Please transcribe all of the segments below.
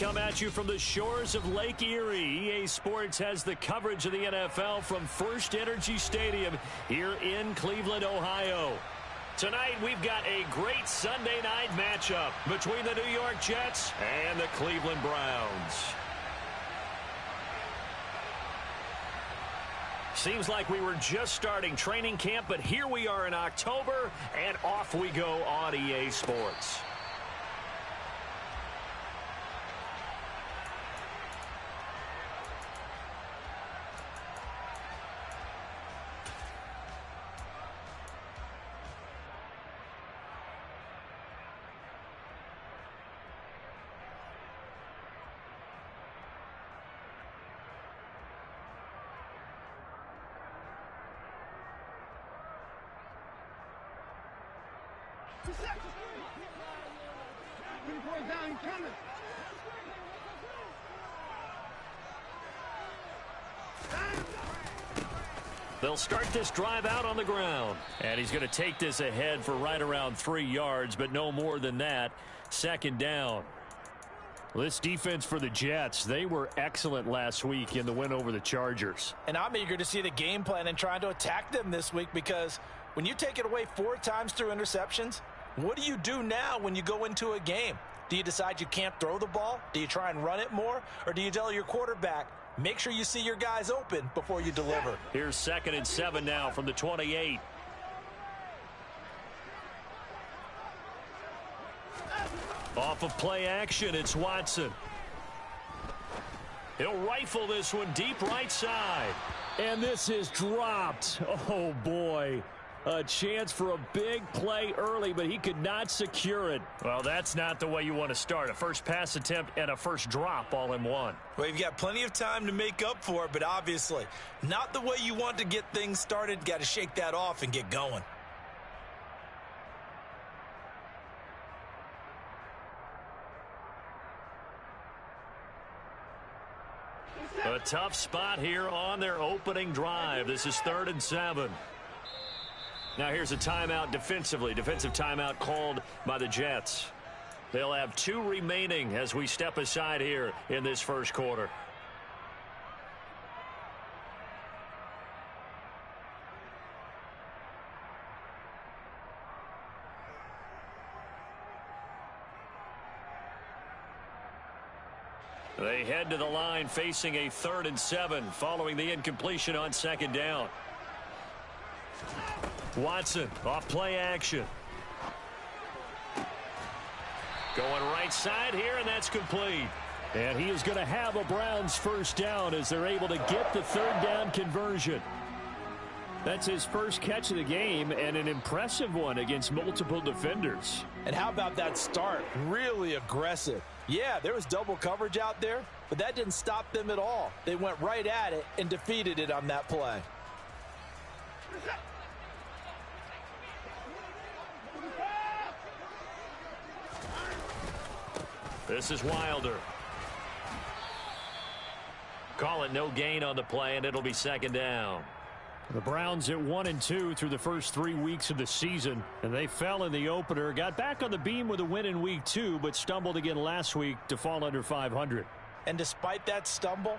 come at you from the shores of Lake Erie. EA Sports has the coverage of the NFL from First Energy Stadium here in Cleveland, Ohio. Tonight, we've got a great Sunday night matchup between the New York Jets and the Cleveland Browns. Seems like we were just starting training camp, but here we are in October, and off we go on EA Sports. They'll start this drive out on the ground. And he's going to take this ahead for right around 3 yards, but no more than that. Second down. This defense for the Jets, they were excellent last week in the win over the Chargers. And I'm eager to see the game plan and trying to attack them this week, because when you take it away 4 times through interceptions, what do you do now when you go into a game? Do you decide you can't throw the ball? Do you try and run it more? Or do you tell your quarterback, make sure you see your guys open before you deliver? Here's 2nd and 7 now from the 28. Off of play action, it's Watson. He'll rifle this one deep right side. And this is dropped. Oh, boy. A chance for a big play early, but he could not secure it. Well, that's not the way you want to start. A first pass attempt and a first drop all in one. Well, you've got plenty of time to make up for it, but obviously not the way you want to get things started. Got to shake that off and get going. A tough spot here on their opening drive. This is 3rd and 7. Now here's a timeout defensively. Defensive timeout called by the Jets. They'll have 2 remaining as we step aside here in this first quarter. They head to the line facing a 3rd and 7 following the incompletion on 2nd down. Watson off play action. Going right side here, and that's complete. And he is going to have a Browns first down as they're able to get the 3rd down conversion. That's his first catch of the game, and an impressive one against multiple defenders. And how about that start? Really aggressive. Yeah, there was double coverage out there, but that didn't stop them at all. They went right at it and defeated it on that play. This is Wilder. Call it no gain on the play, and it'll be 2nd down. The Browns at 1-2 through the first 3 weeks of the season, and they fell in the opener, got back on the beam with a win in week 2, but stumbled again last week to fall under 500. And despite that stumble,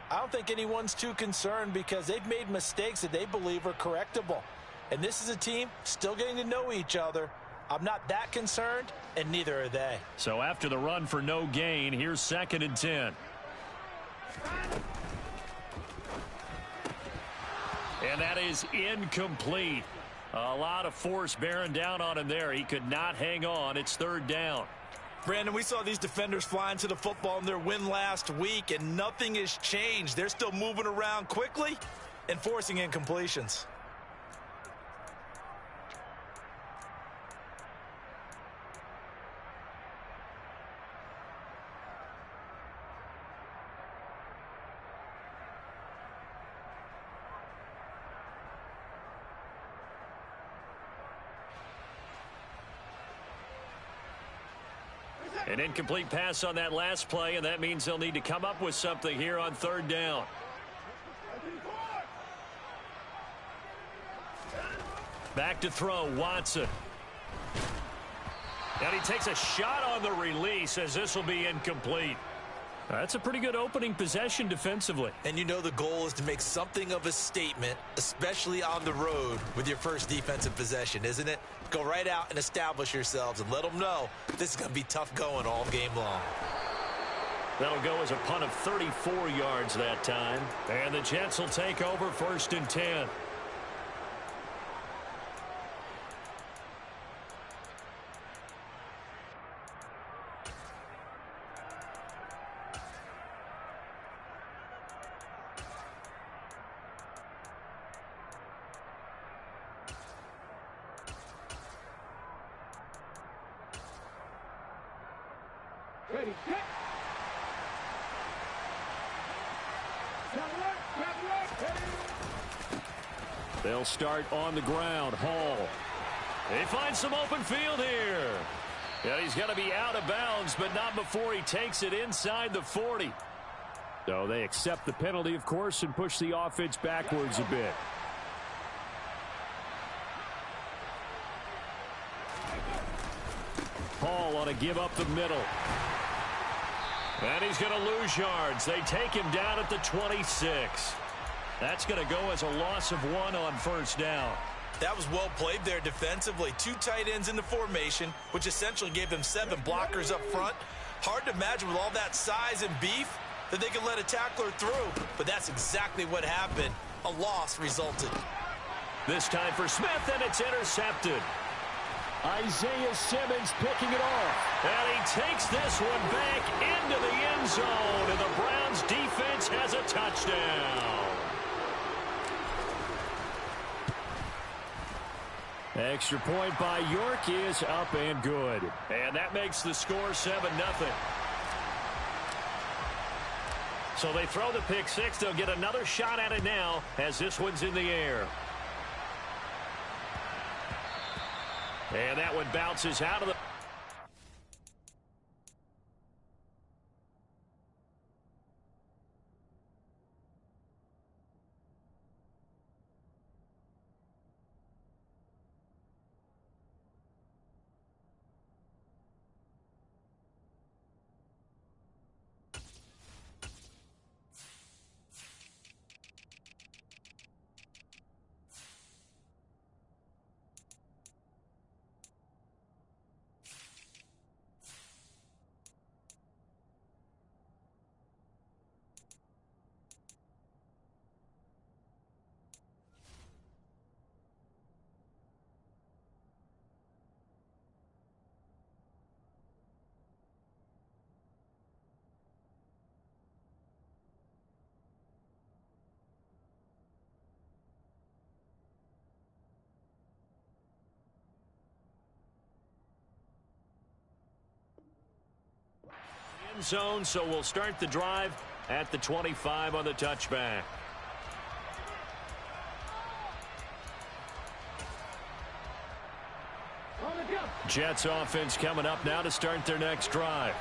I don't think anyone's too concerned, because they've made mistakes that they believe are correctable. And this is a team still getting to know each other. I'm not that concerned, and neither are they. So after the run for no gain, here's 2nd and 10. And that is incomplete. A lot of force bearing down on him there. He could not hang on. It's 3rd down. Brandon, we saw these defenders flying to the football in their win last week, and nothing has changed. They're still moving around quickly and forcing incompletions. An incomplete pass on that last play, and that means they'll need to come up with something here on 3rd down. Back to throw, Watson. And he takes a shot on the release as this will be incomplete. That's a pretty good opening possession defensively. And you know the goal is to make something of a statement, especially on the road with your first defensive possession, isn't it? Go right out and establish yourselves and let them know this is going to be tough going all game long. That'll go as a punt of 34 yards that time. And the Jets will take over 1st and 10. Ready, set. They'll start on the ground. Hall. They find some open field here. And he's going to be out of bounds, but not before he takes it inside the 40. So they accept the penalty, of course, and push the offense backwards a bit. Hall on a give up the middle. And he's going to lose yards. They take him down at the 26. That's going to go as a loss of 1 on 1st down. That was well played there defensively. 2 tight ends in the formation, which essentially gave them 7 blockers up front. Hard to imagine with all that size and beef that they could let a tackler through. But that's exactly what happened. A loss resulted. This time for Smith, and it's intercepted. Isaiah Simmons picking it off. And he takes this one back into the end zone. And the Browns defense has a touchdown. Extra point by York is up and good. And that makes the score 7-0. So they throw the pick 6. They'll get another shot at it now as this one's in the air. And that one bounces out of the... zone, so we'll start the drive at the 25 on the touchback. Jets offense coming up now to start their next drive.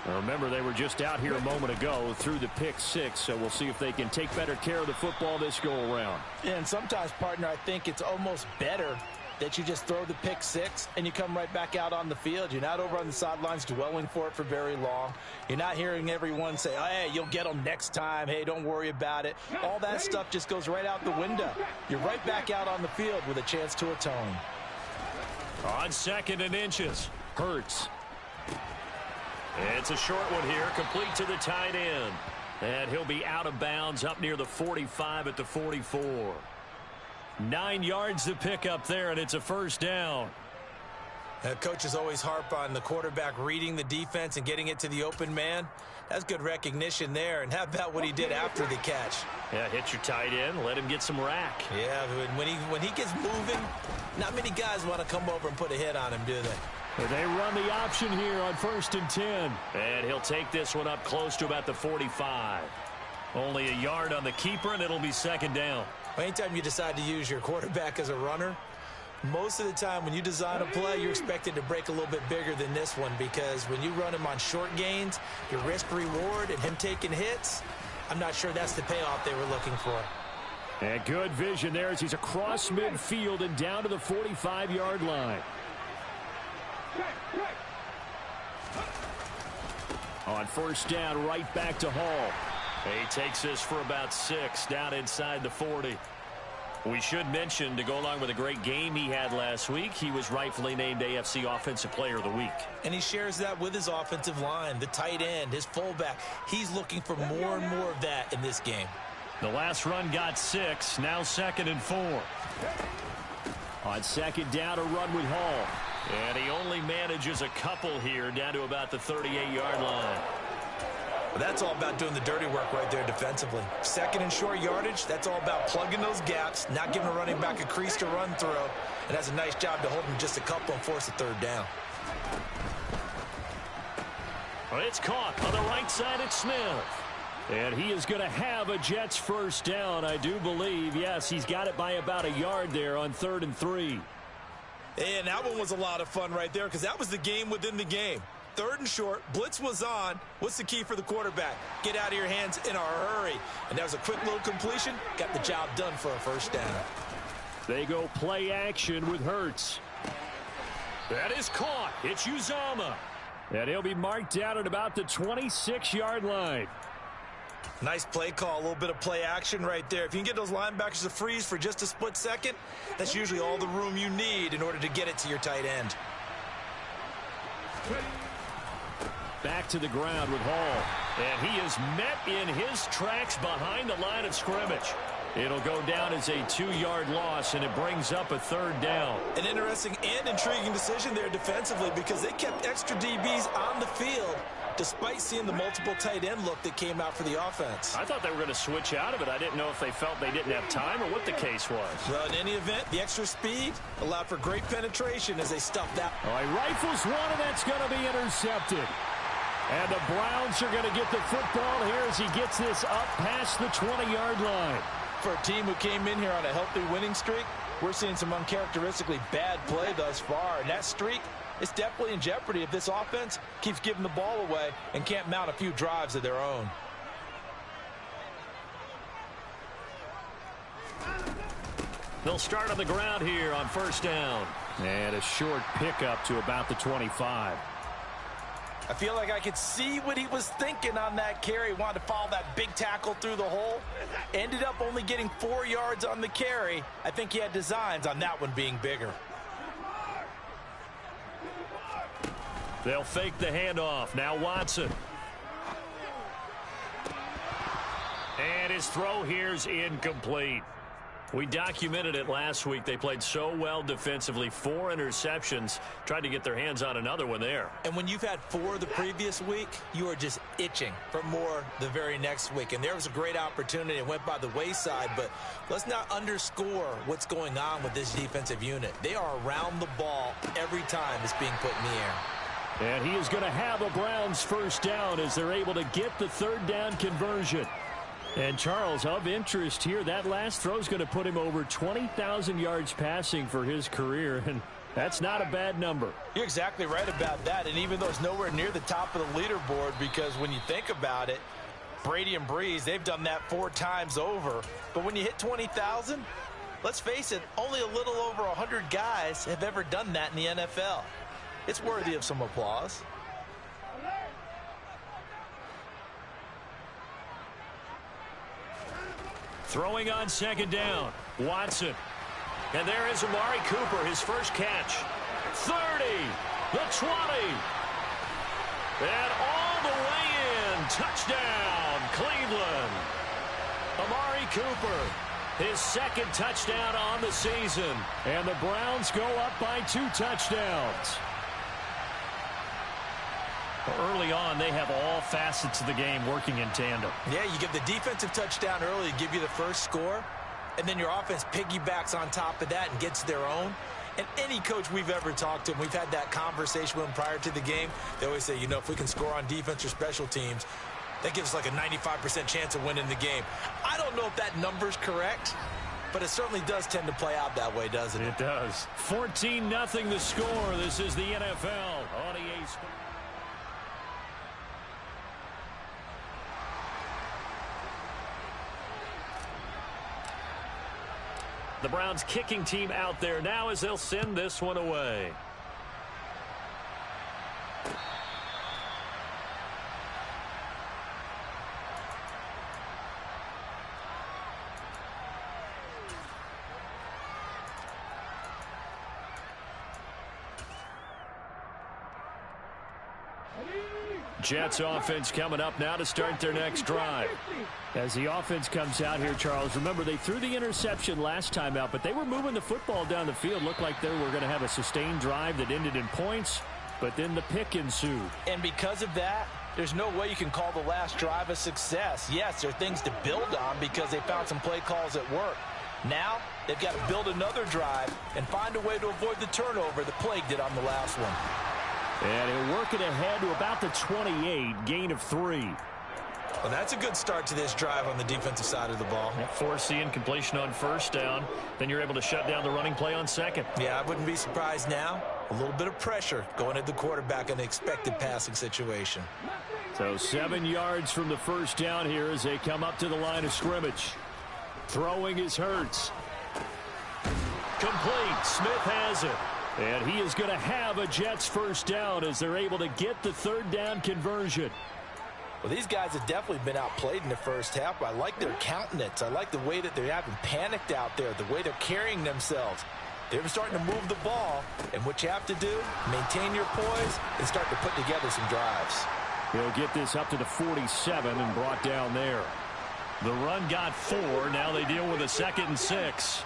Now remember, they were just out here a moment ago through the pick 6, so we'll see if they can take better care of the football this go around. And sometimes, partner, I think it's almost better that you just throw the pick 6 and you come right back out on the field. You're not over on the sidelines dwelling for it for very long. You're not hearing everyone say, oh, hey, you'll get them next time. Hey, don't worry about it. All that stuff just goes right out the window. You're right back out on the field with a chance to atone. On 2nd and inches, Hurts. It's a short one here, complete to the tight end. And he'll be out of bounds up near the 45 at the 44. 9 yards to pick up there, and it's a 1st down. Coaches always harp on the quarterback reading the defense and getting it to the open man. That's good recognition there. And how about what he did after the catch? Yeah, hit your tight end, let him get some rack. Yeah, when he gets moving, not many guys want to come over and put a hit on him, do they? They run the option here on 1st and 10. And he'll take this one up close to about the 45. Only a yard on the keeper, and it'll be 2nd down. Anytime you decide to use your quarterback as a runner, most of the time when you design a play, you're expected to break a little bit bigger than this one, because when you run him on short gains, your risk-reward and him taking hits, I'm not sure that's the payoff they were looking for. And good vision there as he's across midfield and down to the 45-yard line. On first down, right back to Hall. He takes this for about 6 down inside the 40. We should mention, to go along with a great game he had last week, he was rightfully named AFC Offensive Player of the Week. And he shares that with his offensive line, the tight end, his fullback. He's looking for more and more of that in this game. The last run got 6, now 2nd and 4. On second down, a run with Hall. And he only manages a couple here down to about the 38-yard line. Well, that's all about doing the dirty work right there defensively. 2nd and short yardage, that's all about plugging those gaps, not giving a running back a crease to run through, and has a nice job to hold him just a couple and force a 3rd down. Well, it's caught on the right side at Smith. And he is going to have a Jets first down, I do believe. Yes, he's got it by about a yard there on 3rd and 3. And that one was a lot of fun right there because that was the game within the game. 3rd and short, blitz was on. What's the key for the quarterback? Get out of your hands in a hurry. And that was a quick little completion. Got the job done for a first down. They go play action with Hurts. That is caught. It's Uzomah. And he'll be marked down at about the 26-yard line. Nice play call, a little bit of play action right there. If you can get those linebackers to freeze for just a split second, that's usually all the room you need in order to get it to your tight end. Back to the ground with Hall. And he is met in his tracks behind the line of scrimmage. It'll go down as a 2-yard loss, and it brings up a 3rd down. An interesting and intriguing decision there defensively because they kept extra DBs on the field despite seeing the multiple tight end look that came out for the offense. I thought they were going to switch out of it. I didn't know if they felt they didn't have time or what the case was. Well, in any event, the extra speed allowed for great penetration as they stuffed that. All right, rifles one, and that's going to be intercepted. And the Browns are going to get the football here as he gets this up past the 20-yard line. For a team who came in here on a healthy winning streak, we're seeing some uncharacteristically bad play thus far. And that streak is definitely in jeopardy if this offense keeps giving the ball away and can't mount a few drives of their own. They'll start on the ground here on first down. And a short pickup to about the 25. I feel like I could see what he was thinking on that carry. Wanted to follow that big tackle through the hole. Ended up only getting 4 yards on the carry. I think he had designs on that one being bigger. They'll fake the handoff. Now Watson. And his throw here's incomplete. We documented it last week. They played so well defensively. 4 interceptions. Tried to get their hands on another one there. And when you've had 4 the previous week, you are just itching for more the very next week. And there was a great opportunity. It went by the wayside. But let's not underscore what's going on with this defensive unit. They are around the ball every time it's being put in the air. And he is going to have a Browns first down as they're able to get the 3rd down conversion. And Charles, of interest here, that last throw is going to put him over 20,000 yards passing for his career, and that's not a bad number. You're exactly right about that, and even though it's nowhere near the top of the leaderboard, because when you think about it, Brady and Breeze, they've done that 4 times over. But when you hit 20,000, let's face it, only a little over 100 guys have ever done that in the NFL. It's worthy of some applause. Throwing on second down, Watson. And there is Amari Cooper, his first catch. 30, the 20. And all the way in. Touchdown, Cleveland. Amari Cooper, his 2nd touchdown on the season. And the Browns go up by 2 touchdowns. Early on, they have all facets of the game working in tandem. Yeah, you give the defensive touchdown early to give you the first score, and then your offense piggybacks on top of that and gets their own. And any coach we've ever talked to, and we've had that conversation with them prior to the game, they always say, you know, if we can score on defense or special teams, that gives us like a 95% chance of winning the game. I don't know if that number's correct, but it certainly does tend to play out that way, doesn't it? It does. 14-0 the score. This is the NFL on EA Sports. The Browns kicking team out there now as they'll send this one away. Jets offense coming up now to start their next drive. As the offense comes out here, Charles, remember they threw the interception last time out, but they were moving the football down the field. Looked like they were going to have a sustained drive that ended in points, but then the pick ensued. And because of that, there's no way you can call the last drive a success. Yes, there are things to build on because they found some play calls that work. Now, they've got to build another drive and find a way to avoid the turnover the Plague did on the last one. And he'll work it ahead to about the 28, gain of 3. Well, that's a good start to this drive on the defensive side of the ball. Forcing completion on first down. Then you're able to shut down the running play on second. Yeah, I wouldn't be surprised now. A little bit of pressure going at the quarterback in an expected passing situation. So 7 yards from the first down here as they come up to the line of scrimmage. Throwing is Hurts. Complete. Smith has it. And he is going to have a Jets first down as they're able to get the third down conversion. Well, these guys have definitely been outplayed in the first half. I like their countenance. I like the way that they haven't panicked out there, the way they're carrying themselves. They're starting to move the ball, and what you have to do, maintain your poise and start to put together some drives. He'll get this up to the 47 and brought down there. The run got 4. Now they deal with a 2nd and 6.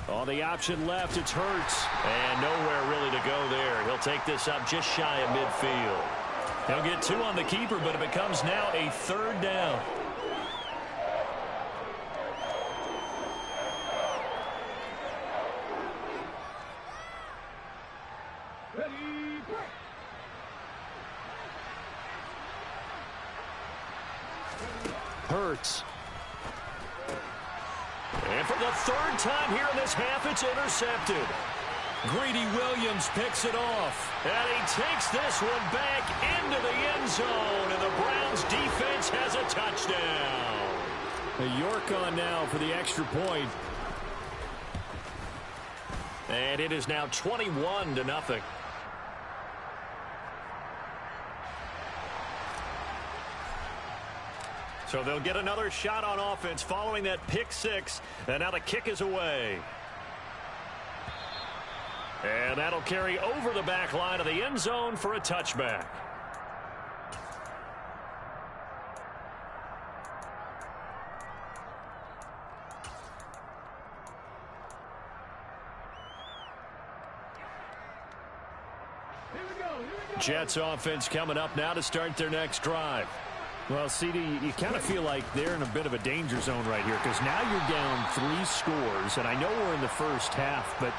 On the option left, it's Hurts. And nowhere really to go there. He'll take this up just shy of midfield. He'll get 2 on the keeper, but it becomes now a 3rd down. Hurts. And for the 3rd time here in this half, it's intercepted. Greedy Williams picks it off. And he takes this one back into the end zone. And the Browns defense has a touchdown. York on now for the extra point. And it is now 21-0. So they'll get another shot on offense following that pick 6. And now the kick is away. And that'll carry over the back line of the end zone for a touchback. Jets offense coming up now to start their next drive. Well, CD, you kind of feel like they're in a bit of a danger zone right here because now you're down 3 scores, and I know we're in the first half, but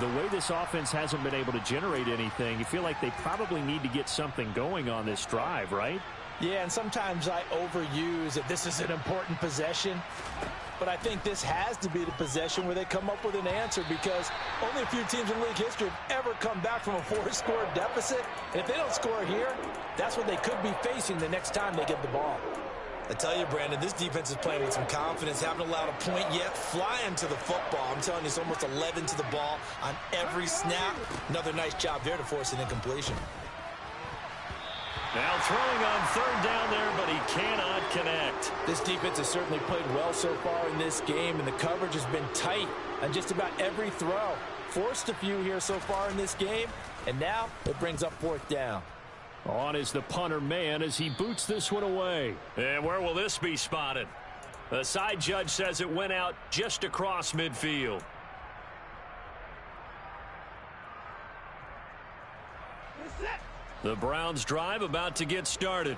the way this offense hasn't been able to generate anything, you feel like they probably need to get something going on this drive, right? Yeah, and sometimes I overuse that this is an important possession. But I think this has to be the possession where they come up with an answer because only a few teams in league history have ever come back from a 4-score deficit. And if they don't score here, that's what they could be facing the next time they get the ball. I tell you, Brandon, this defense is playing with some confidence. Haven't allowed a point yet. Flying to the football. I'm telling you, it's almost 11 to the ball on every snap. Another nice job there to force an incompletion. Now throwing on 3rd down there, but he cannot connect. This defense has certainly played well so far in this game, and the coverage has been tight on just about every throw. Forced a few here so far in this game, and now it brings up 4th down. On is the punter man as he boots this one away. And where will this be spotted? The side judge says it went out just across midfield. The Browns drive about to get started.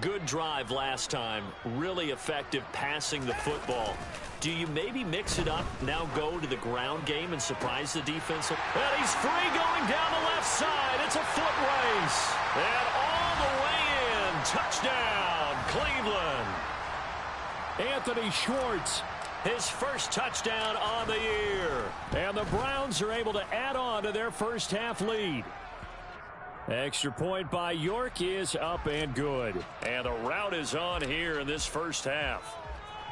Good drive last time. Really effective passing the football. Do you maybe mix it up, now go to the ground game and surprise the defense? And he's free going down the left side. It's a foot race. And all the way in. Touchdown, Cleveland. Anthony Schwartz, his first touchdown on the year. And the Browns are able to add on to their first half lead. Extra point by York is up and good. And the route is on here in this first half.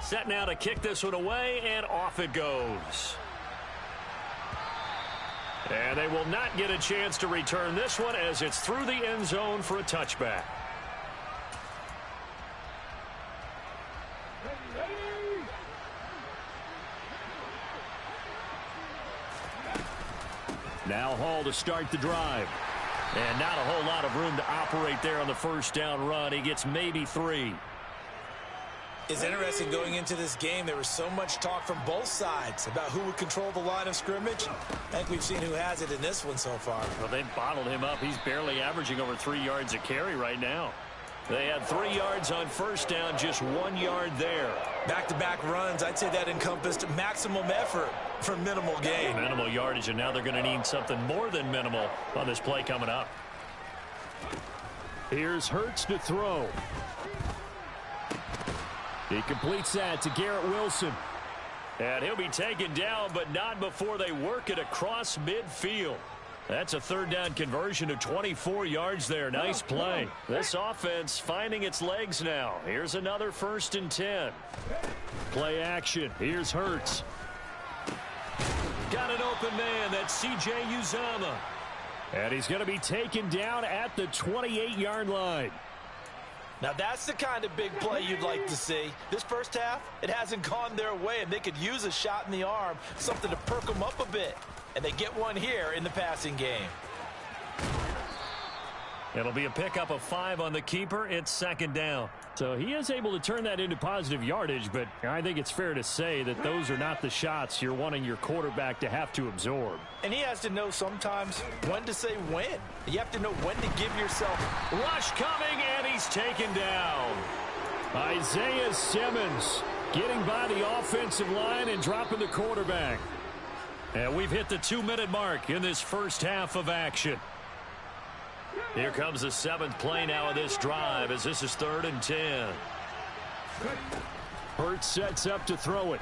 Set now to kick this one away, and off it goes. And they will not get a chance to return this one as it's through the end zone for a touchback. Now Hall to start the drive. And not a whole lot of room to operate there on the first down run. He gets maybe 3. It's interesting going into this game. There was so much talk from both sides about who would control the line of scrimmage. I think we've seen who has it in this one so far. Well, they've bottled him up. He's barely averaging over 3 yards a carry right now. They had 3 yards on first down, just 1 yard there. Back-to-back runs, I'd say that encompassed maximum effort for minimal gain. Minimal yardage, and now they're going to need something more than minimal on this play coming up. Here's Hurts to throw. He completes that to Garrett Wilson. And he'll be taken down, but not before they work it across midfield. That's a third down conversion of 24 yards there. Nice play. This offense finding its legs now. Here's another 1st and 10. Play action. Here's Hurts. Got an open man. That's C.J. Uzomah. And he's going to be taken down at the 28-yard line. Now, that's the kind of big play you'd like to see. This first half, it hasn't gone their way, and they could use a shot in the arm, something to perk them up a bit. And they get one here in the passing game. It'll be a pickup of 5 on the keeper. It's 2nd down. So he is able to turn that into positive yardage, but I think it's fair to say that those are not the shots you're wanting your quarterback to have to absorb. And he has to know sometimes when to say when. You have to know when to give yourself. Rush coming, and he's taken down. Isaiah Simmons getting by the offensive line and dropping the quarterback. And we've hit the 2-minute mark in this first half of action. Here comes the 7th play now of this drive as this is 3rd and 10. Hurts sets up to throw it.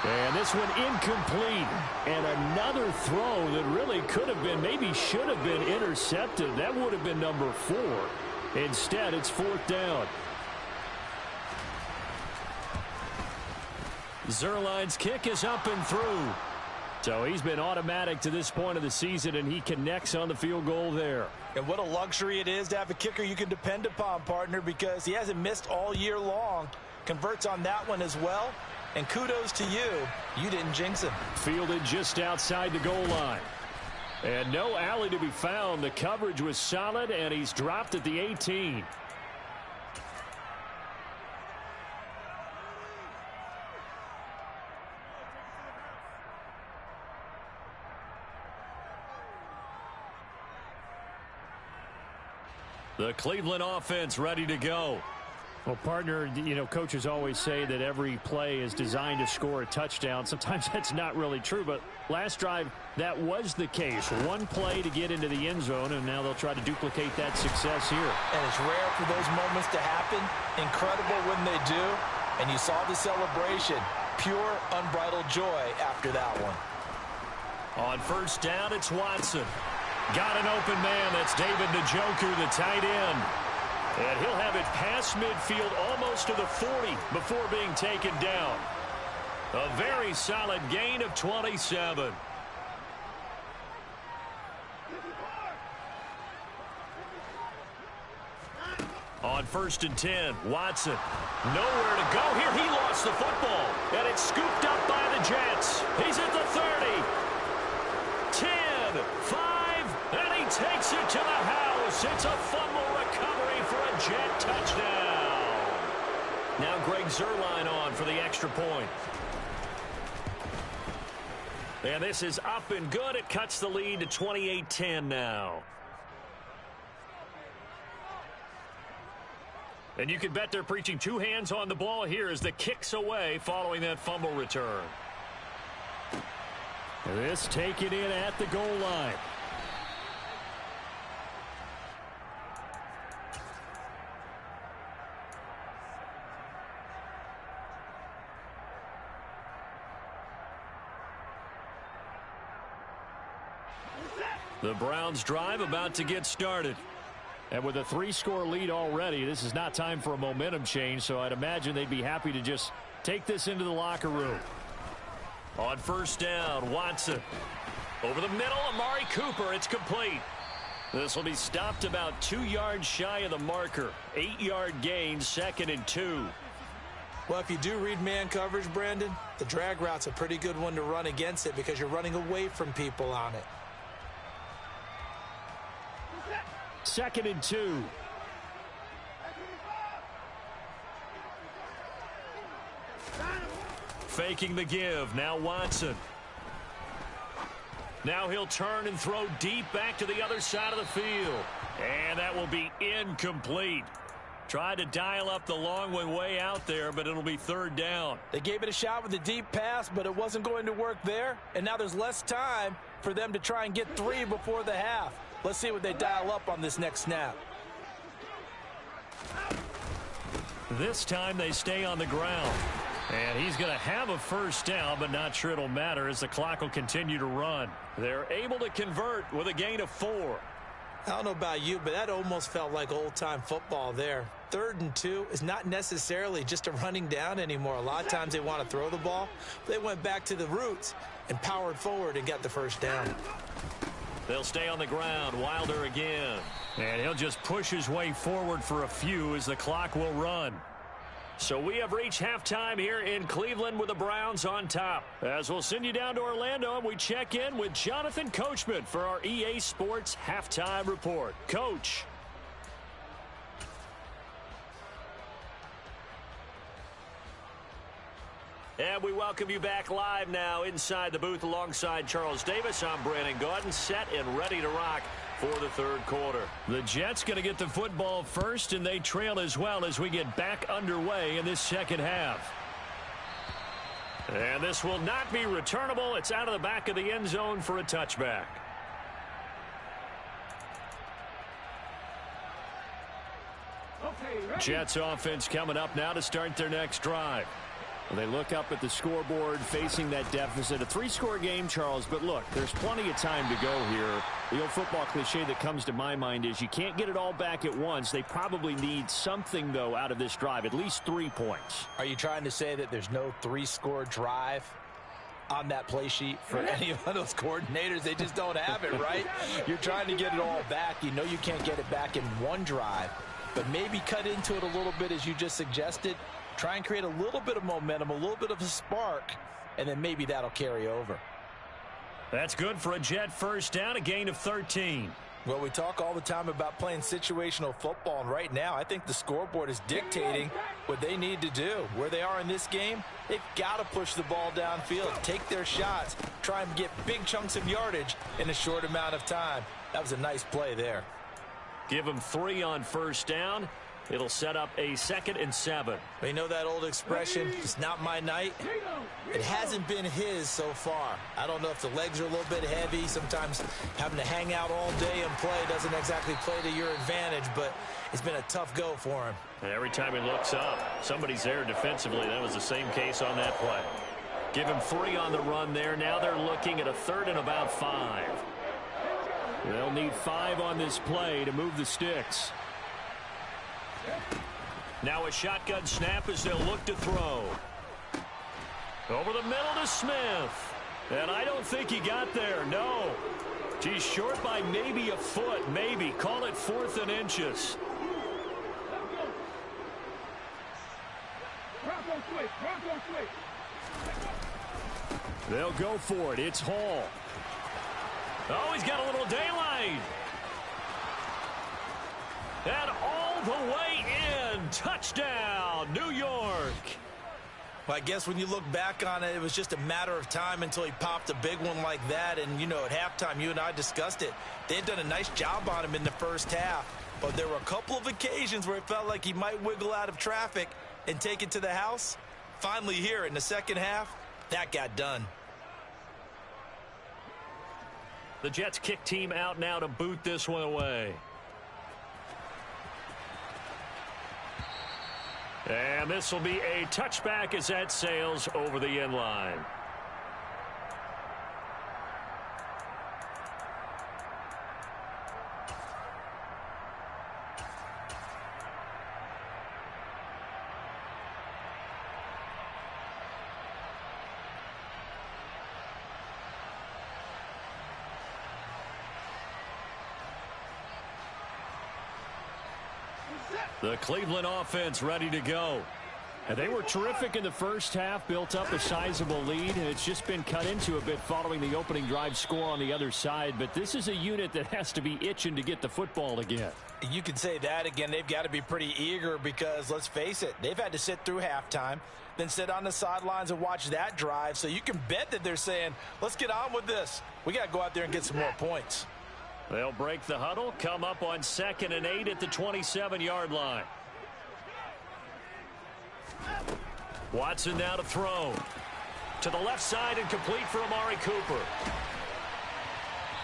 And this one incomplete. And another throw that really could have been, maybe should have been intercepted. That would have been number 4. Instead, it's 4th down. Zuerlein's kick is up and through. So he's been automatic to this point of the season, and he connects on the field goal there. And what a luxury it is to have a kicker you can depend upon, partner, because he hasn't missed all year long. Converts on that one as well. And kudos to you. You didn't jinx him. Fielded just outside the goal line. And no alley to be found. The coverage was solid, and he's dropped at the 18. The Cleveland offense ready to go. Well, partner, you know, coaches always say that every play is designed to score a touchdown. Sometimes that's not really true, but last drive, that was the case. One play to get into the end zone, and now they'll try to duplicate that success here. And it's rare for those moments to happen. Incredible when they do. And you saw the celebration. Pure, unbridled joy after that one. On first down, it's Watson. Got an open man. That's David Njoku, the tight end. And he'll have it past midfield almost to the 40 before being taken down. A very solid gain of 27. On first and 10, Watson. Nowhere to go here. He lost the football. And it's scooped up by the Jets. He's at the 30. 10, 5, and he takes it to the house. It's a fumble recovery for a Jet touchdown. Now Greg Zuerlein on for the extra point. And this is up and good. It cuts the lead to 28-10 now. And you can bet they're preaching 2 hands on the ball here as the kick's away following that fumble return. This taken in at the goal line. The Browns drive about to get started. And with a 3-score lead already, this is not time for a momentum change, so I'd imagine they'd be happy to just take this into the locker room. On first down, Watson. Over the middle, Amari Cooper. It's complete. This will be stopped about 2 yards shy of the marker. 8-yard gain, 2nd and 2. Well, if you do read man coverage, Brandon, the drag route's a pretty good one to run against it because you're running away from people on it. 2nd and 2. Faking the give. Now Watson. Now he'll turn and throw deep back to the other side of the field. And that will be incomplete. Tried to dial up the long one way out there, but it'll be 3rd down. They gave it a shot with a deep pass, but it wasn't going to work there. And now there's less time for them to try and get 3 before the half. Let's see what they dial up on this next snap. This time they stay on the ground. And he's going to have a 1st down, but not sure it'll matter as the clock will continue to run. They're able to convert with a gain of 4. I don't know about you, but that almost felt like old-time football there. 3rd and 2 is not necessarily just a running down anymore. A lot of times they want to throw the ball. They went back to the roots and powered forward and got the 1st down. They'll stay on the ground. Wilder again. And he'll just push his way forward for a few as the clock will run. So we have reached halftime here in Cleveland with the Browns on top. As we'll send you down to Orlando and we check in with Jonathan Coachman for our EA Sports Halftime Report. Coach. And we welcome you back live now inside the booth alongside Charles Davis. I'm Brandon Gaudin, set and ready to rock for the 3rd quarter. The Jets going to get the football first, and they trail as well as we get back underway in this 2nd half. And this will not be returnable. It's out of the back of the end zone for a touchback. Jets offense coming up now to start their next drive. They look up at the scoreboard facing that deficit. A 3-score game, Charles, but look, there's plenty of time to go here. The old football cliche that comes to my mind is you can't get it all back at once. They probably need something, though, out of this drive, at least 3 points. Are you trying to say that there's no 3-score drive on that play sheet for any of those coordinators? They just don't have it, right? You're trying to get it all back. You know you can't get it back in one drive, but maybe cut into it a little bit as you just suggested. Try and create a little bit of momentum, a little bit of a spark, and then maybe that'll carry over. That's good for a Jet 1st down, a gain of 13. Well, we talk all the time about playing situational football, and right now I think the scoreboard is dictating what they need to do. Where they are in this game, they've got to push the ball downfield, take their shots, try and get big chunks of yardage in a short amount of time. That was a nice play there. Give them 3 on 1st down. It'll set up a 2nd and 7. You know that old expression, it's not my night? It hasn't been his so far. I don't know if the legs are a little bit heavy. Sometimes having to hang out all day and play doesn't exactly play to your advantage, but it's been a tough go for him. And every time he looks up, somebody's there defensively. That was the same case on that play. Give him 3 on the run there. Now they're looking at a 3rd and about 5. They'll need 5 on this play to move the sticks. Now a shotgun snap as they'll look to throw. Over the middle to Smith. And I don't think he got there. No. He's short by maybe a foot. Maybe. Call it 4th and inches. They'll go for it. It's Hall. Oh, he's got a little daylight. And all the way in. Touchdown, New York. Well, I guess when you look back on it, it was just a matter of time until he popped a big one like that. And, you know, at halftime, you and I discussed it. They had done a nice job on him in the 1st half. But there were a couple of occasions where it felt like he might wiggle out of traffic and take it to the house. Finally here in the 2nd half, that got done. The Jets kick team out now to boot this one away. And this will be a touchback as that sails over the end line. The Cleveland offense ready to go. And they were terrific in the first half, built up a sizable lead, and it's just been cut into a bit following the opening drive score on the other side. But this is a unit that has to be itching to get the football again. You can say that again. They've got to be pretty eager because, let's face it, they've had to sit through halftime, then sit on the sidelines and watch that drive. So you can bet that they're saying, let's get on with this. We got to go out there and get some more points. They'll break the huddle, come up on 2nd and 8 at the 27-yard line. Watson now to throw. To the left side and complete for Amari Cooper.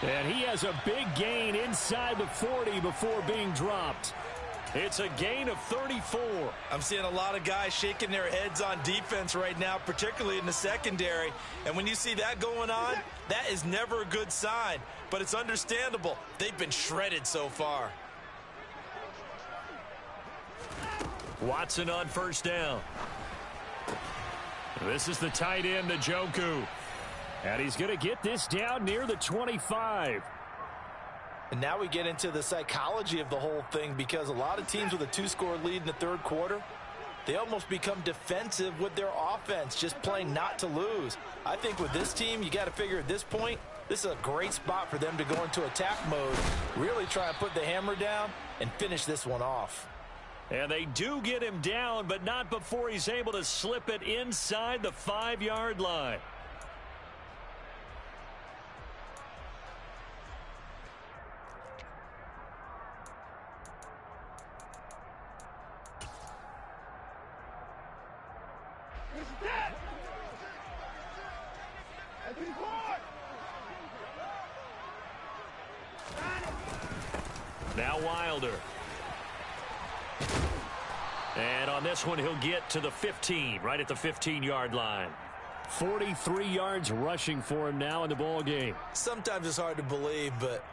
And he has a big gain inside the 40 before being dropped. It's a gain of 34. I'm seeing a lot of guys shaking their heads on defense right now, particularly in the secondary. And when you see that going on, that is never a good sign. But it's understandable. They've been shredded so far. Watson on 1st down. This is the tight end, Njoku. And he's going to get this down near the 25. And now we get into the psychology of the whole thing, because a lot of teams with a 2-score lead in the third quarter, they almost become defensive with their offense, just playing not to lose. I think with this team, you got to figure at this point, this is a great spot for them to go into attack mode, really try and put the hammer down and finish this one off. And they do get him down, but not before he's able to slip it inside the 5-yard line. Now Wilder. And on this one, he'll get to the 15, right at the 15-yard line. 43 yards rushing for him now in the ball game. Sometimes it's hard to believe, but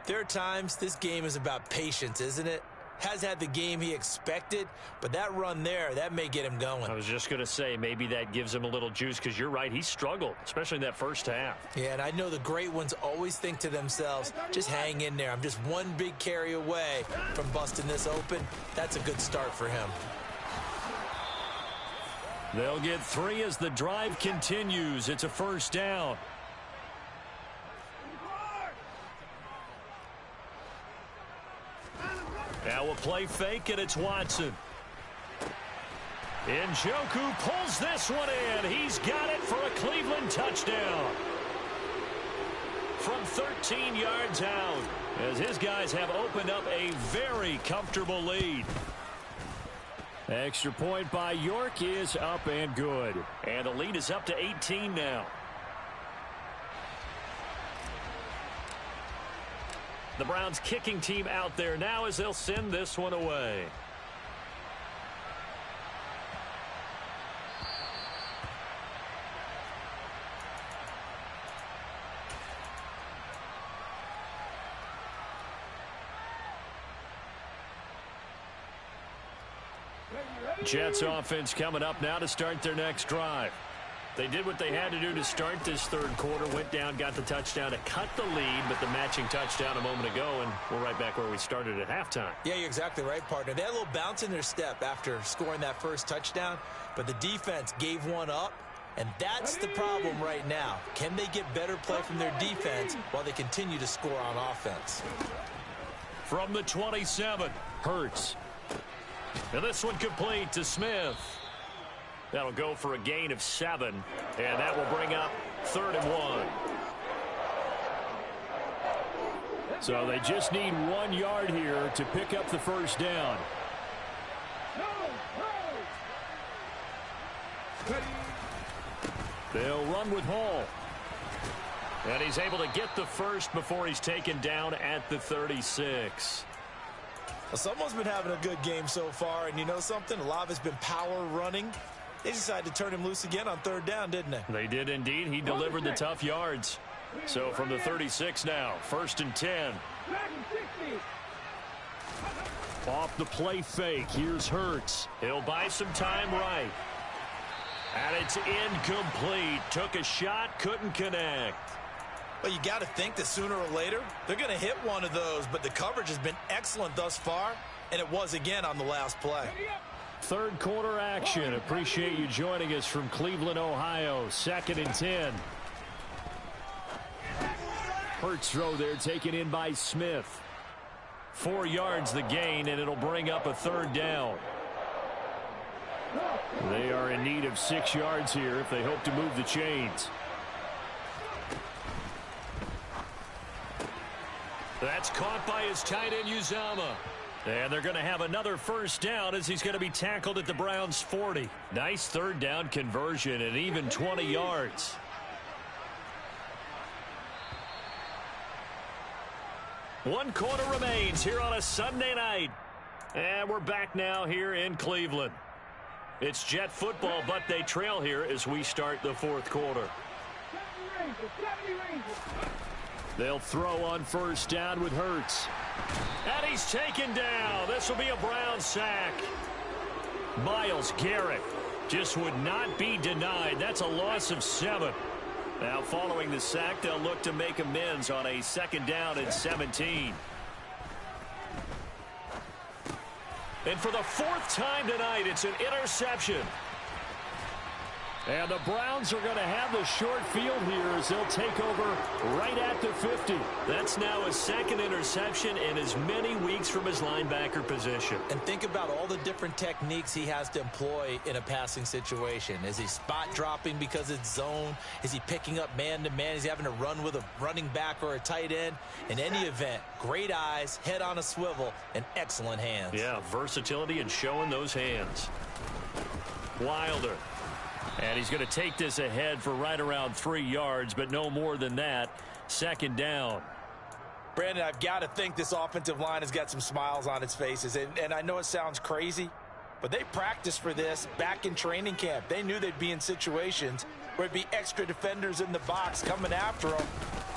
there are times this game is about patience, isn't it? Has had the game he expected, but that run there, that may get him going. I was just going to say, maybe that gives him a little juice, because you're right, he struggled, especially in that first half. Yeah, and I know the great ones always think to themselves, just hang in there. I'm just one big carry away from busting this open. That's a good start for him. They'll get 3 as the drive continues. It's a 1st down. Now a play fake, and it's Watson. Njoku pulls this one in. He's got it for a Cleveland touchdown. From 13 yards out, as his guys have opened up a very comfortable lead. Extra point by York is up and good. And the lead is up to 18 now. The Browns kicking team out there now as they'll send this one away. Jets offense coming up now to start their next drive. They did what they had to do to start this third quarter, went down, got the touchdown to cut the lead, but the matching touchdown a moment ago, and we're right back where we started at halftime. Yeah, you're exactly right, partner. They had a little bounce in their step after scoring that first touchdown, but the defense gave one up, and that's the problem right now. Can they get better play from their defense while they continue to score on offense? From the 27, Hurts. And this one complete to Smith. That'll go for a gain of 7, and that will bring up 3rd and 1. So they just need 1 yard here to pick up the first down. They'll run with Hall. And he's able to get the first before he's taken down at the 36. Well, someone's been having a good game so far, and you know something? A lot of it's been power running. They decided to turn him loose again on 3rd down, didn't they? They did indeed. He delivered the tough yards. So from the 36 now, 1st and 10. Off the play fake, here's Hurts. He'll buy some time right. And it's incomplete. Took a shot, couldn't connect. Well, you got to think that sooner or later, they're going to hit one of those, but the coverage has been excellent thus far, and it was again on the last play. Third quarter action. Appreciate you joining us from Cleveland, Ohio. 2nd and 10. Hurts throw there taken in by Smith. 4 yards the gain, and it'll bring up a 3rd down. They are in need of 6 yards here if they hope to move the chains. That's caught by his tight end, Uzomah. And they're going to have another 1st down as he's going to be tackled at the Browns' 40. Nice 3rd down conversion and even 20 yards. One quarter remains here on a Sunday night. And we're back now here in Cleveland. It's Jet football, but they trail here as we start the 4th quarter. They'll throw on 1st down with Hurts. And he's taken down. This will be a Brown sack. Myles Garrett just would not be denied. That's a loss of 7. Now following the sack, they'll look to make amends on a 2nd down and 17. And for the 4th time tonight, it's an interception. And the Browns are going to have the short field here as they'll take over right at the 50. That's now a 2nd interception in as many weeks from his linebacker position. And think about all the different techniques he has to employ in a passing situation. Is he spot dropping because it's zone? Is he picking up man-to-man? Is he having to run with a running back or a tight end? In any event, great eyes, head on a swivel, and excellent hands. Yeah, versatility and showing those hands. Wilder. And he's going to take this ahead for right around 3 yards, but no more than that. 2nd down. Brandon, I've got to think this offensive line has got some smiles on its faces. And I know it sounds crazy, but they practiced for this back in training camp. They knew they'd be in situations where it'd be extra defenders in the box coming after them,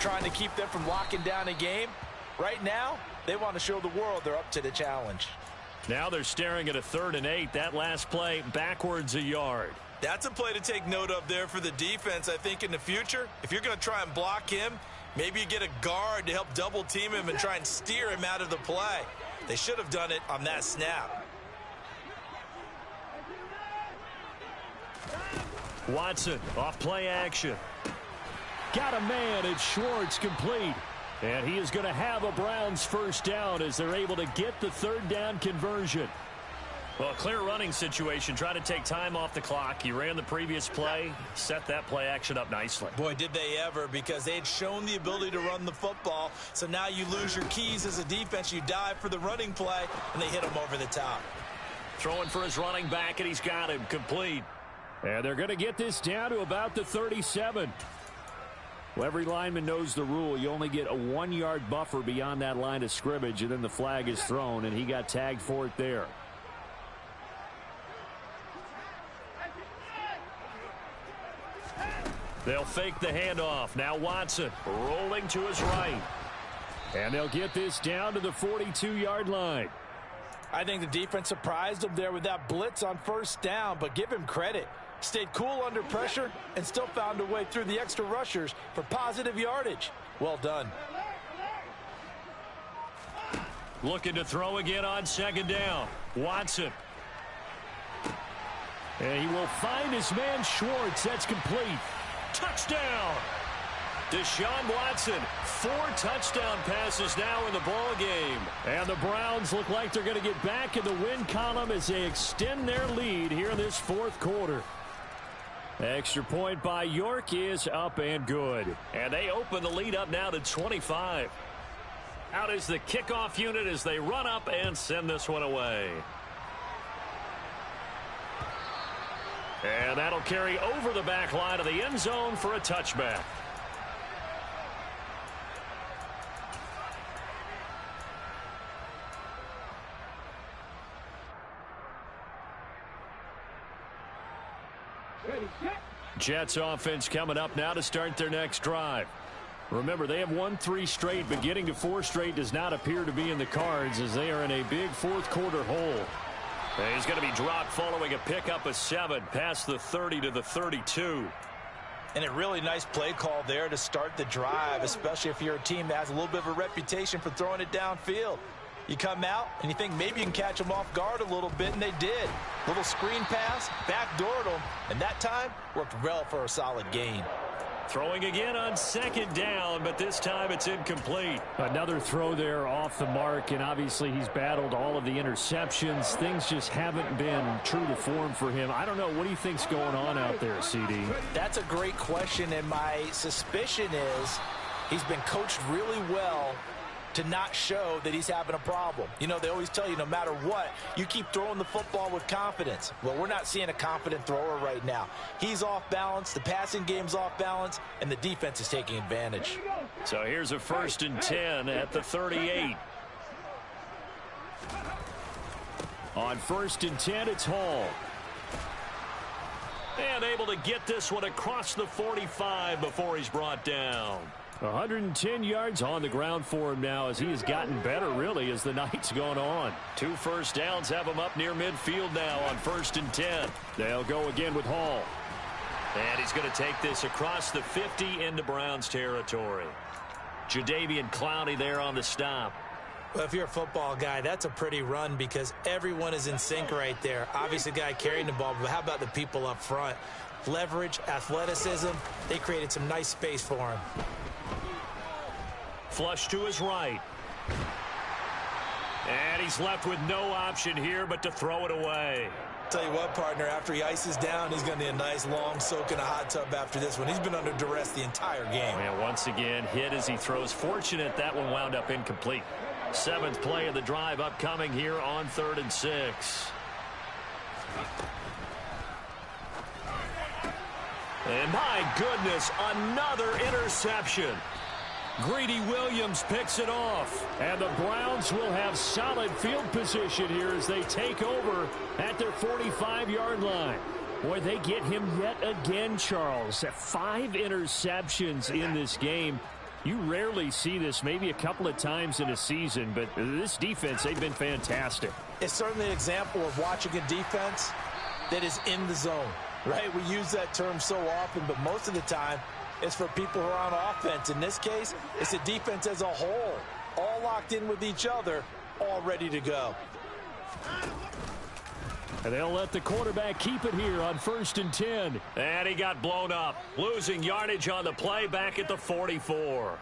trying to keep them from locking down a game. Right now, they want to show the world they're up to the challenge. Now they're staring at a 3rd and 8. That last play backwards a yard. That's a play to take note of there for the defense, I think, in the future. If you're going to try and block him, maybe you get a guard to help double team him and try and steer him out of the play. They should have done it on that snap. Watson off play action. Got a man. It's Schwartz complete. And he is going to have a Browns 1st down as they're able to get the 3rd down conversion. Well, clear running situation. Try to take time off the clock. He ran the previous play, set that play action up nicely. Boy, did they ever, because they had shown the ability to run the football. So now you lose your keys as a defense. You dive for the running play, and they hit him over the top. Throwing for his running back, and he's got him complete. And they're going to get this down to about the 37. Well, every lineman knows the rule. You only get a 1-yard buffer beyond that line of scrimmage, and then the flag is thrown, and he got tagged for it there. They'll fake the handoff. Now Watson rolling to his right. And they'll get this down to the 42-yard line. I think the defense surprised him there with that blitz on 1st down, but give him credit. Stayed cool under pressure and still found a way through the extra rushers for positive yardage. Well done. Looking to throw again on 2nd down. Watson. And he will find his man Schwartz. That's complete. Touchdown! Deshaun Watson, 4 touchdown passes now in the ball game. And the Browns look like they're going to get back in the win column as they extend their lead here in this 4th quarter. Extra point by York is up and good. And they open the lead up now to 25. Out is the kickoff unit as they run up and send this one away. And that'll carry over the back line of the end zone for a touchback. Jets offense coming up now to start their next drive. Remember, they have won 3 straight, but getting to 4 straight does not appear to be in the cards as they are in a big 4th quarter hole. He's going to be dropped following a pickup of 7 past the 30 to the 32. And a really nice play call there to start the drive, especially if you're a team that has a little bit of a reputation for throwing it downfield. You come out, and you think maybe you can catch them off guard a little bit, and they did. Little screen pass, backdoored them, and that time worked well for a solid gain. Throwing again on second down, but this time it's incomplete. Another throw there off the mark, and obviously he's battled all of the interceptions. Things just haven't been true to form for him. I don't know. What do you think's going on out there, CD? That's a great question, and my suspicion is he's been coached really well to not show that he's having a problem. You know, they always tell you no matter what, you keep throwing the football with confidence. Well, we're not seeing a confident thrower right now. He's off balance, the passing game's off balance, and the defense is taking advantage. So here's a 1st and 10 at the 38. On 1st and 10, it's Hall. And able to get this one across the 45 before he's brought down. 110 yards on the ground for him now as he has gotten better, really, as the night's gone on. 2 first downs have him up near midfield now on 1st and 10. They'll go again with Hall. And he's going to take this across the 50 into Browns territory. Jadeveon Clowney there on the stop. Well, if you're a football guy, that's a pretty run because everyone is in sync right there. Obviously, the guy carrying the ball, but how about the people up front? Leverage, athleticism, they created some nice space for him. Flush to his right. And he's left with no option here but to throw it away. Tell you what, partner, after he ices down, he's going to need a nice long soak in a hot tub after this one. He's been under duress the entire game. And once again, hit as he throws. Fortunate that one wound up incomplete. 7th play of the drive upcoming here on 3rd and 6. And my goodness, another interception. Greedy Williams picks it off. And the Browns will have solid field position here as they take over at their 45-yard line. Boy, they get him yet again, Charles. 5 interceptions in this game. You rarely see this, maybe a couple of times in a season, but this defense, they've been fantastic. It's certainly an example of watching a defense that is in the zone, right? We use that term so often, but most of the time, it's for people who are on offense. In this case, it's the defense as a whole, all locked in with each other, all ready to go. And they'll let the quarterback keep it here on 1st and 10. And he got blown up, losing yardage on the play back at the 44.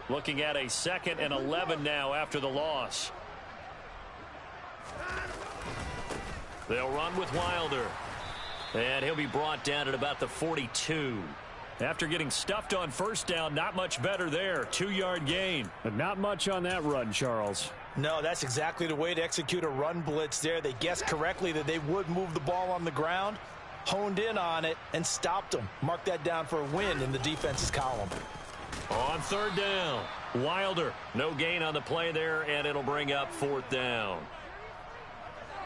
Looking at a 2nd and 11 now after the loss. They'll run with Wilder. And he'll be brought down at about the 42. After getting stuffed on 1st down, not much better there. 2-yard gain. But not much on that run, Charles. No, that's exactly the way to execute a run blitz there. They guessed correctly that they would move the ball on the ground, honed in on it, and stopped them. Mark that down for a win in the defense's column. On 3rd down, Wilder. No gain on the play there, and it'll bring up 4th down.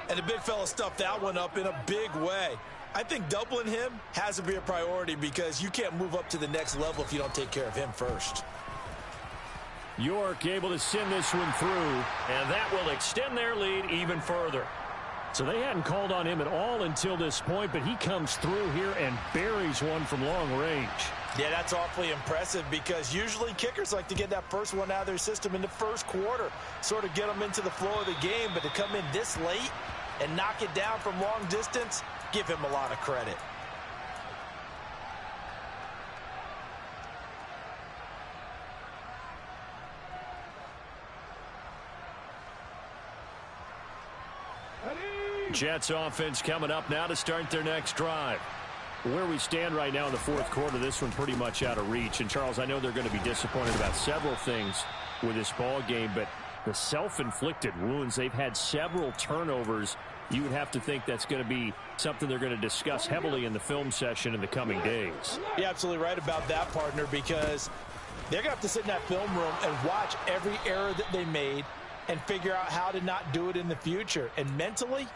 And the big fella stuffed that one up in a big way. I think doubling him has to be a priority because you can't move up to the next level if you don't take care of him first. York able to send this one through. And that will extend their lead even further. So they hadn't called on him at all until this point, but he comes through here and buries one from long range. Yeah, that's awfully impressive because usually kickers like to get that first one out of their system in the first quarter, sort of get them into the flow of the game, but to come in this late and knock it down from long distance, give him a lot of credit. Jets offense coming up now to start their next drive. Where we stand right now in the 4th quarter, this one pretty much out of reach. And, Charles, I know they're going to be disappointed about several things with this ball game, but the self-inflicted wounds, they've had several turnovers. You would have to think that's going to be something they're going to discuss heavily in the film session in the coming days. You're absolutely right about that, partner, because they're going to have to sit in that film room and watch every error that they made and figure out how to not do it in the future. And mentally,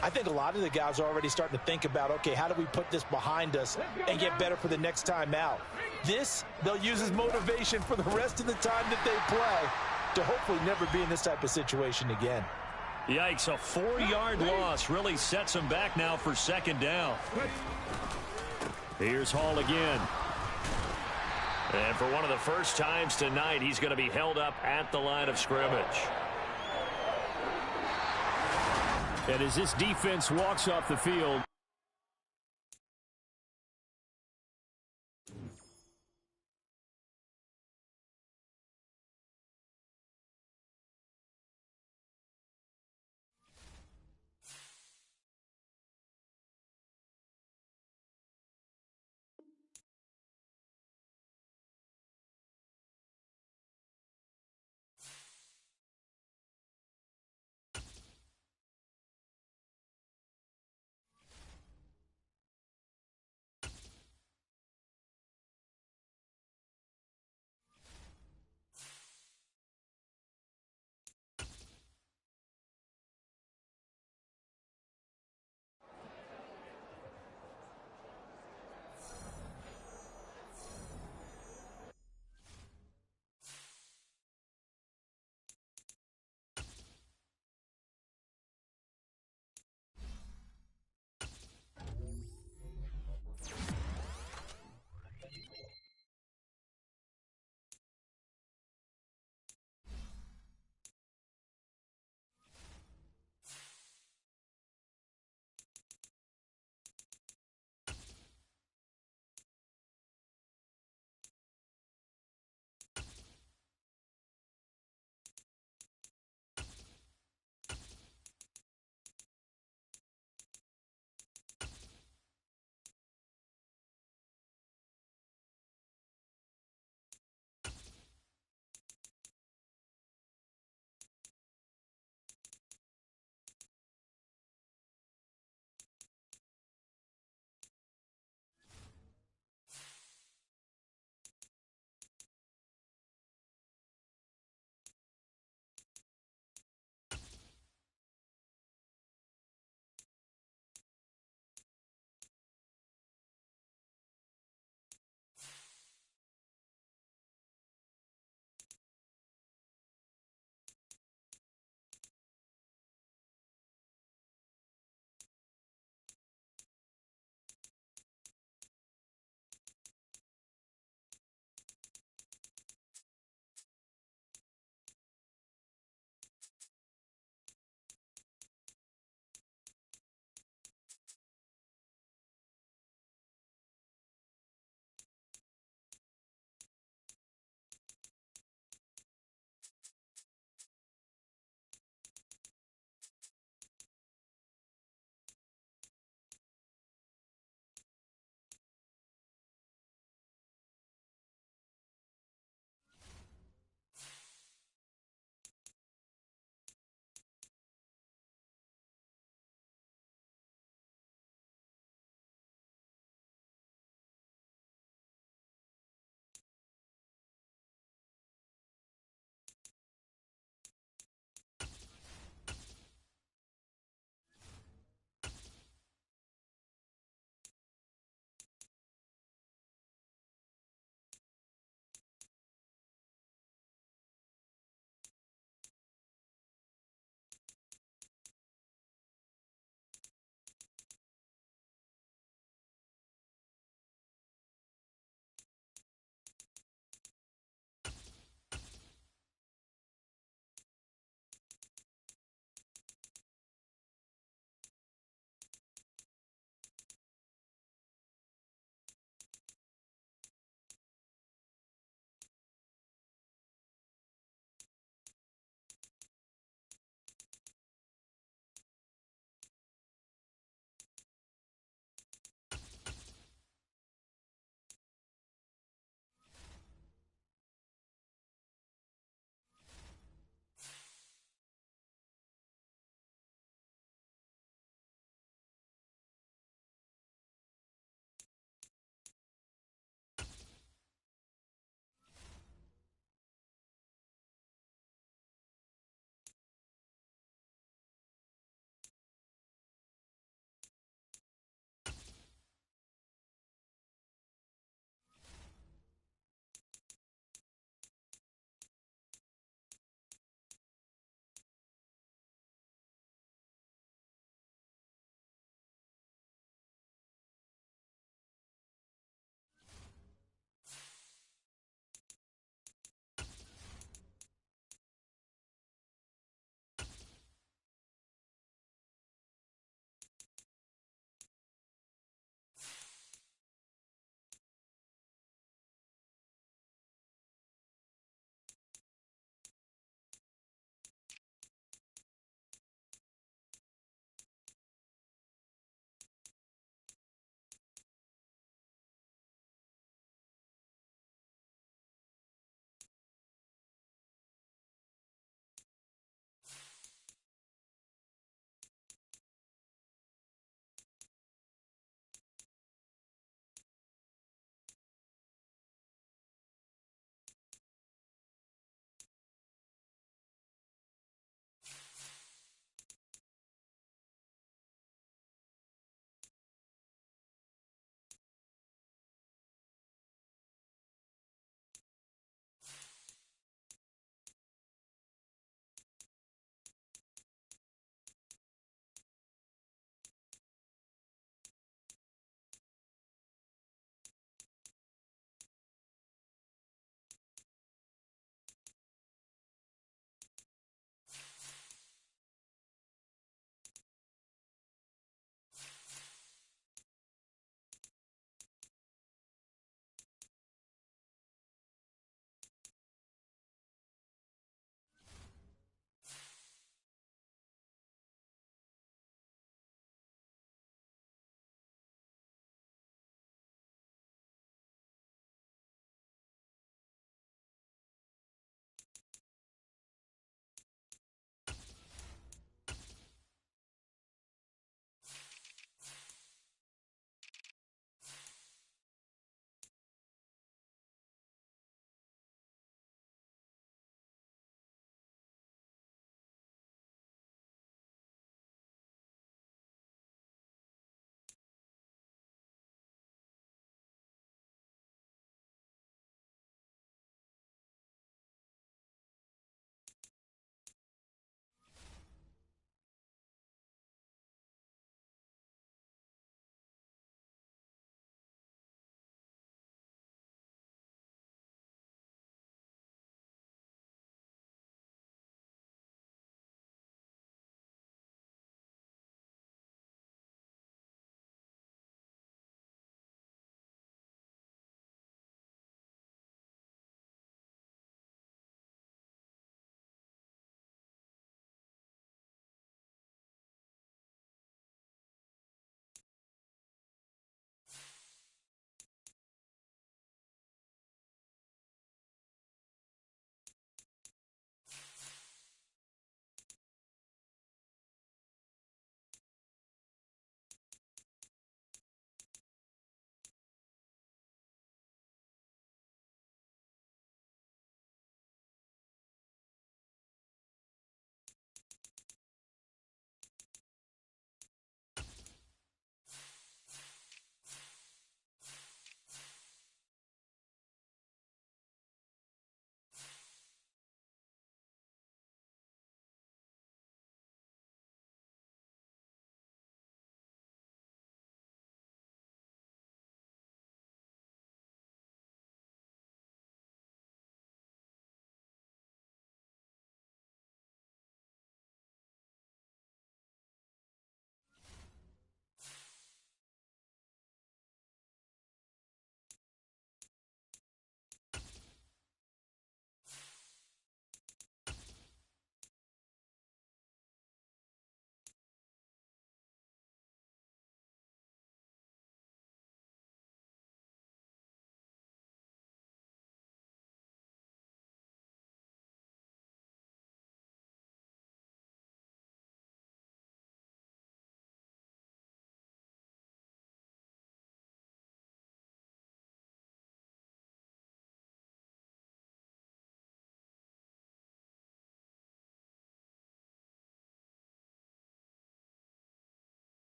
I think a lot of the guys are already starting to think about, okay, how do we put this behind us and get better for the next time out? This, they'll use as motivation for the rest of the time that they play to hopefully never be in this type of situation again. Yikes, a 4-yard loss really sets them back now for 2nd down. Here's Hall again. And for one of the first times tonight, he's going to be held up at the line of scrimmage. And as this defense walks off the field,